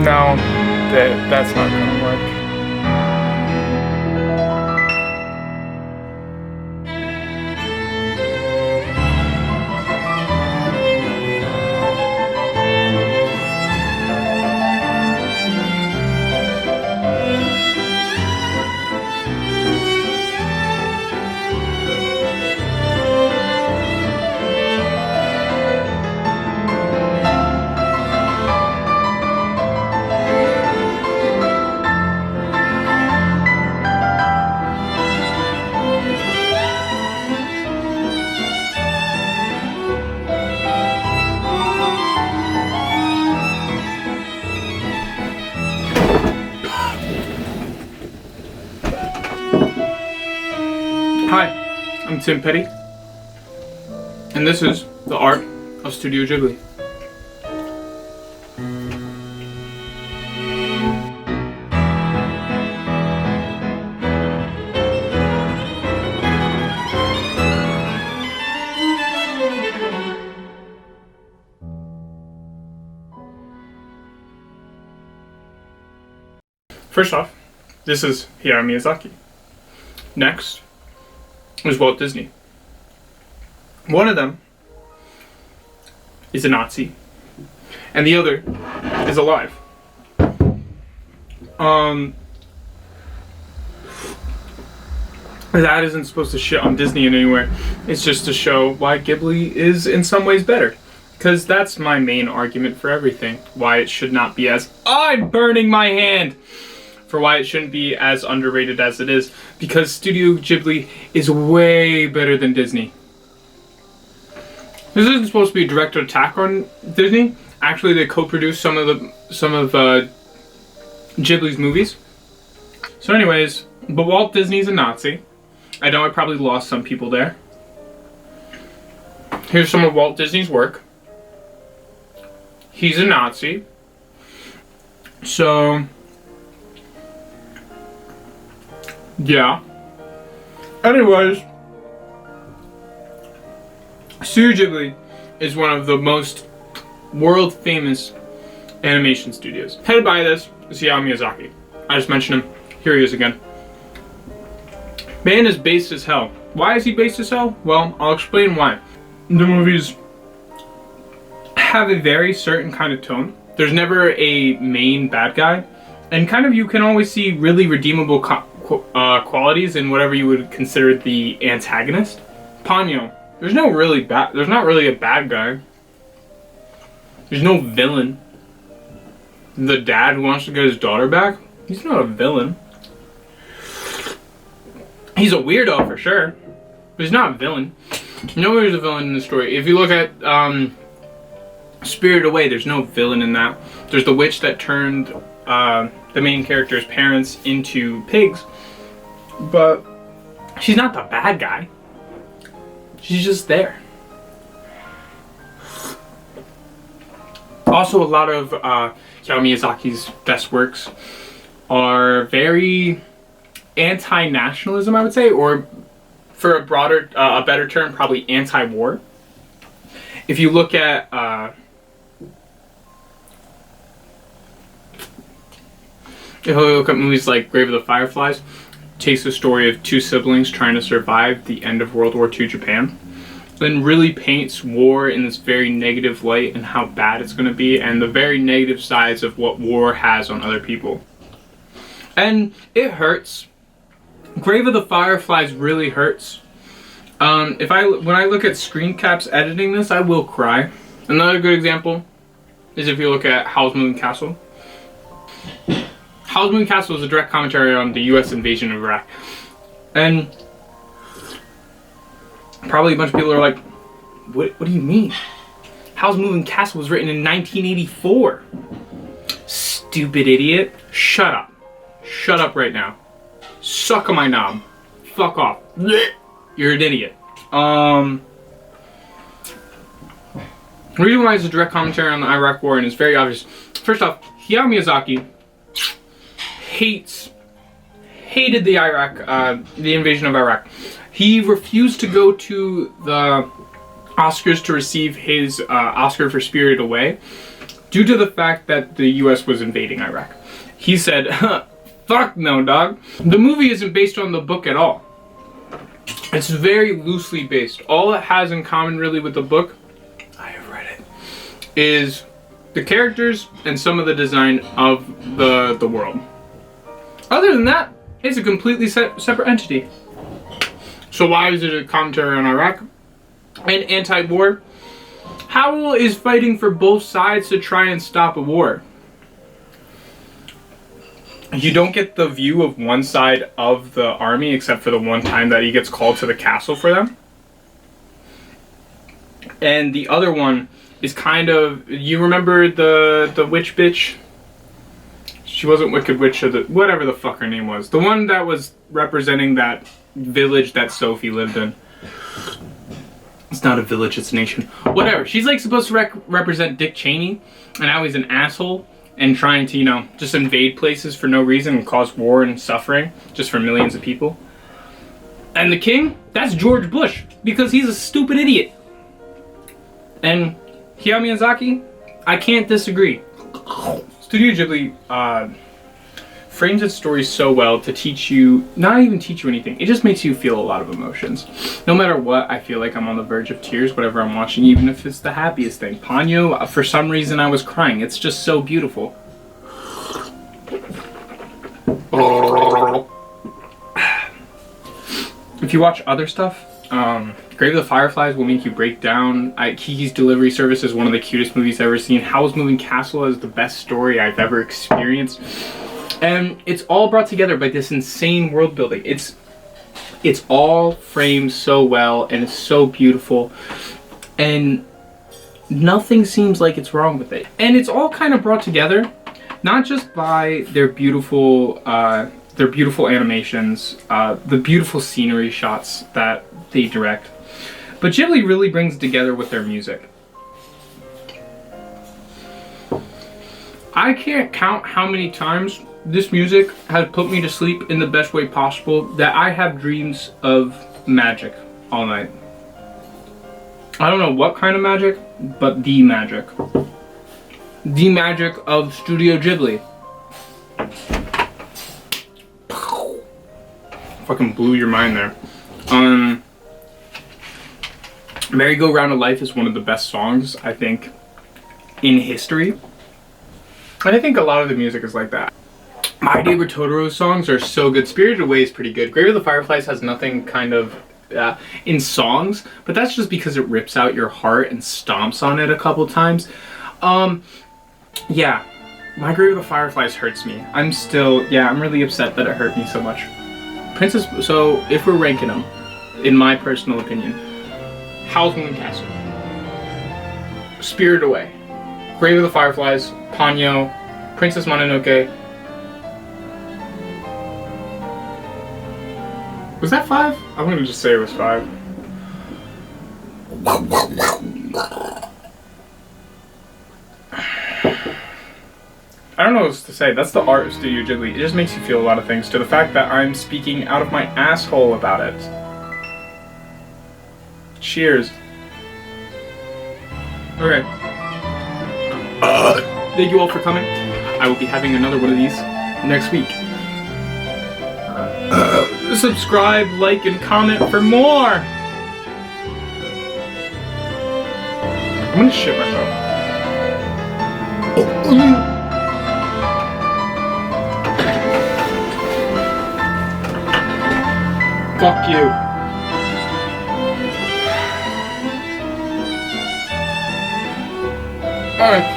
No, that's not gonna work. Hi, I'm Tim Petty, and this is the art of Studio Ghibli. First off, this is Hayao Miyazaki. Next is Walt Disney. One of them is a Nazi, and the other is alive. That isn't supposed to shit on Disney in any way. It's just to show why Ghibli is in some ways better. Because that's my main argument for everything. Why it should not be as... I'm burning my hand! For why it shouldn't be as underrated as it is. Because Studio Ghibli is way better than Disney. This isn't supposed to be a direct attack on Disney. Actually, they co-produced some of Ghibli's movies. So anyways, but Walt Disney's a Nazi. I know I probably lost some people there. Here's some of Walt Disney's work. He's a Nazi. So... yeah. Anyways, Studio Ghibli is one of the most world famous animation studios. Headed by this is Hayao Miyazaki. I just mentioned him. Here he is again. Man is based as hell. Why is he based as hell? Well, I'll explain why. The movies have a very certain kind of tone. There's never a main bad guy. And kind of you can always see really redeemable qualities in whatever you would consider the antagonist. Ponyo. There's not really a bad guy. There's no villain. The dad who wants to get his daughter back, he's not a villain. He's a weirdo for sure, but he's not a villain. Nobody's a villain in the story. If you look at Spirited Away, there's no villain in that. There's the witch that turned the main character's parents into pigs, but she's not the bad guy. She's just there. Also, a lot of Hayao Miyazaki's best works are very anti-nationalism, I would say, or for a better term, probably anti-war. If you look at movies like Grave of the Fireflies, it takes the story of two siblings trying to survive the end of World War II Japan, and really paints war in this very negative light and how bad it's going to be, and the very negative sides of what war has on other people. And it hurts. Grave of the Fireflies really hurts. When I look at screen caps editing this, I will cry. Another good example is if you look at Howl's Moving Castle. Howl's Moving Castle is a direct commentary on the US invasion of Iraq. And probably a bunch of people are like, what do you mean? Howl's Moving Castle was written in 1984. Stupid idiot. Shut up. Shut up right now. Suck on my knob. Fuck off. You're an idiot. The reason why it's a direct commentary on the Iraq War, and it's very obvious. First off, Hayao Miyazaki hated the invasion of Iraq. He refused to go to the Oscars to receive his Oscar for Spirited Away due to the fact that the US was invading Iraq. He said, fuck no, dog. The movie isn't based on the book at all. It's very loosely based. All it has in common really with the book, I have read it, is the characters and some of the design of the world. Other than that, it's a completely separate entity. So why is it a commentary on Iraq and anti-war? Howell is fighting for both sides to try and stop a war. You don't get the view of one side of the army except for the one time that he gets called to the castle for them. And the other one is kind of, you remember the witch bitch? She wasn't Wicked Witch, or whatever the fuck her name was. The one that was representing that village that Sophie lived in. It's not a village, it's a nation. Whatever. She's like supposed to represent Dick Cheney, and how he's an asshole and trying to, you know, just invade places for no reason and cause war and suffering just for millions of people. And the king, that's George Bush, because he's a stupid idiot. And Hayao Miyazaki, I can't disagree. Studio Ghibli frames its story so well to teach you, not even teach you anything, it just makes you feel a lot of emotions. No matter what, I feel like I'm on the verge of tears whatever I'm watching, even if it's the happiest thing. Ponyo, for some reason I was crying. It's just so beautiful. If you watch other stuff, Grave of the Fireflies will make you break down. Kiki's Delivery Service is one of the cutest movies I've ever seen. Howl's Moving Castle is the best story I've ever experienced. And it's all brought together by this insane world building. It's all framed so well and it's so beautiful. And nothing seems like it's wrong with it. And it's all kind of brought together, not just by their beautiful animations, the beautiful scenery shots that they direct, but Ghibli really brings it together with their music. I can't count how many times this music has put me to sleep in the best way possible, that I have dreams of magic all night. I don't know what kind of magic, but the magic. The magic of Studio Ghibli. Fucking blew your mind there. Merry-Go-Round of Life is one of the best songs, I think, in history. And I think a lot of the music is like that. My Neighbor Totoro's songs are so good. Spirited Away is pretty good. Grave of the Fireflies has nothing kind of in songs, but that's just because it rips out your heart and stomps on it a couple times. Yeah, My Grave of the Fireflies hurts me. I'm really upset that it hurt me so much. So if we're ranking them, in my personal opinion, Howl's Moving Castle, Spirited Away, Grave of the Fireflies, Ponyo, Princess Mononoke. Was that 5? I'm gonna just say it was 5. I don't know what else to say. That's the art of Studio Ghibli. It just makes you feel a lot of things, to the fact that I'm speaking out of my asshole about it. Cheers. Okay. Thank you all for coming. I will be having another one of these next week. Subscribe, like, and comment for more. I'm gonna shit myself. Fuck you. Alright.